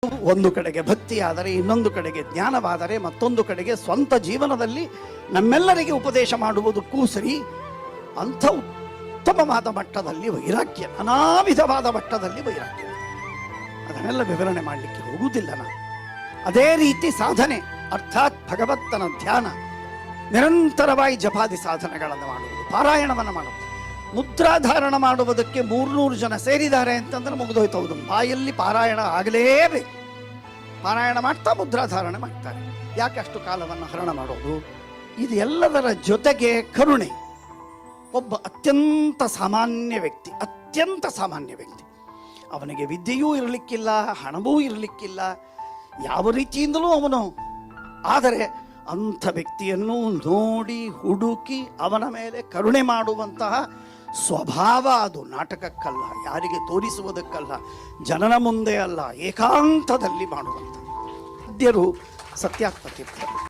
ಒಂದು ಕಡೆಗೆ ಭಕ್ತಿಯಾದರೆ, ಇನ್ನೊಂದು ಕಡೆಗೆ ಜ್ಞಾನವಾದರೆ, ಮತ್ತೊಂದು ಕಡೆಗೆ ಸ್ವಂತ ಜೀವನದಲ್ಲಿ ನಮ್ಮೆಲ್ಲರಿಗೆ ಉಪದೇಶ ಮಾಡುವುದಕ್ಕೂ ಸರಿ. ಅಂಥ ಉತ್ತಮವಾದ ಮಟ್ಟದಲ್ಲಿ ವೈರಾಗ್ಯ, ನಾನಾ ವಿಧವಾದ ಮಟ್ಟದಲ್ಲಿ ವೈರಾಗ್ಯ. ಅದನ್ನೆಲ್ಲ ವಿವರಣೆ ಮಾಡಲಿಕ್ಕೆ ಹೋಗುವುದಿಲ್ಲ ನಾನು. ಅದೇ ರೀತಿ ಸಾಧನೆ ಅರ್ಥಾತ್ ಭಗವಂತನ ಧ್ಯಾನ, ನಿರಂತರವಾಗಿ ಜಪಾದಿ ಸಾಧನೆಗಳನ್ನು ಮಾಡುವುದು, ಪಾರಾಯಣವನ್ನು ಮಾಡುವುದು. ಮುದ್ರಾಧಾರಣ ಮಾಡುವುದಕ್ಕೆ 300 ಜನ ಸೇರಿದ್ದಾರೆ ಅಂತಂದ್ರೆ ಮುಗಿದೋಯ್ತು. ಹೌದು, ಬಾಯಲ್ಲಿ ಪಾರಾಯಣ ಆಗಲೇಬೇಕು. ಪಾರಾಯಣ ಮಾಡ್ತಾ ಮುದ್ರಾಧಾರಣೆ ಮಾಡ್ತಾರೆ. ಯಾಕೆ ಅಷ್ಟು ಕಾಲವನ್ನು ಹರಣ ಮಾಡೋದು? ಇದು ಎಲ್ಲದರ ಜೊತೆಗೆ ಕರುಣೆ. ಒಬ್ಬ ಅತ್ಯಂತ ಸಾಮಾನ್ಯ ವ್ಯಕ್ತಿ, ಅವನಿಗೆ ವಿದ್ಯೆಯೂ ಇರಲಿಕ್ಕಿಲ್ಲ, ಹಣವೂ ಇರಲಿಕ್ಕಿಲ್ಲ, ಯಾವ ರೀತಿಯಿಂದಲೂ ಅವನು. ಆದರೆ ಅಂಥ ವ್ಯಕ್ತಿಯನ್ನು ನೋಡಿ ಹುಡುಕಿ ಅವನ ಮೇಲೆ ಕರುಣೆ ಮಾಡುವಂತಹ ಸ್ವಭಾವ, ಅದು ನಾಟಕಕ್ಕಲ್ಲ, ಯಾರಿಗೆ ತೋರಿಸುವುದಕ್ಕಲ್ಲ, ಜನನ ಮುಂದೆ ಅಲ್ಲ, ಏಕಾಂತದಲ್ಲಿ ಮಾಡುವಂಥ. ಸತ್ಯಾತ್ಮ ತೀರ್ಥರು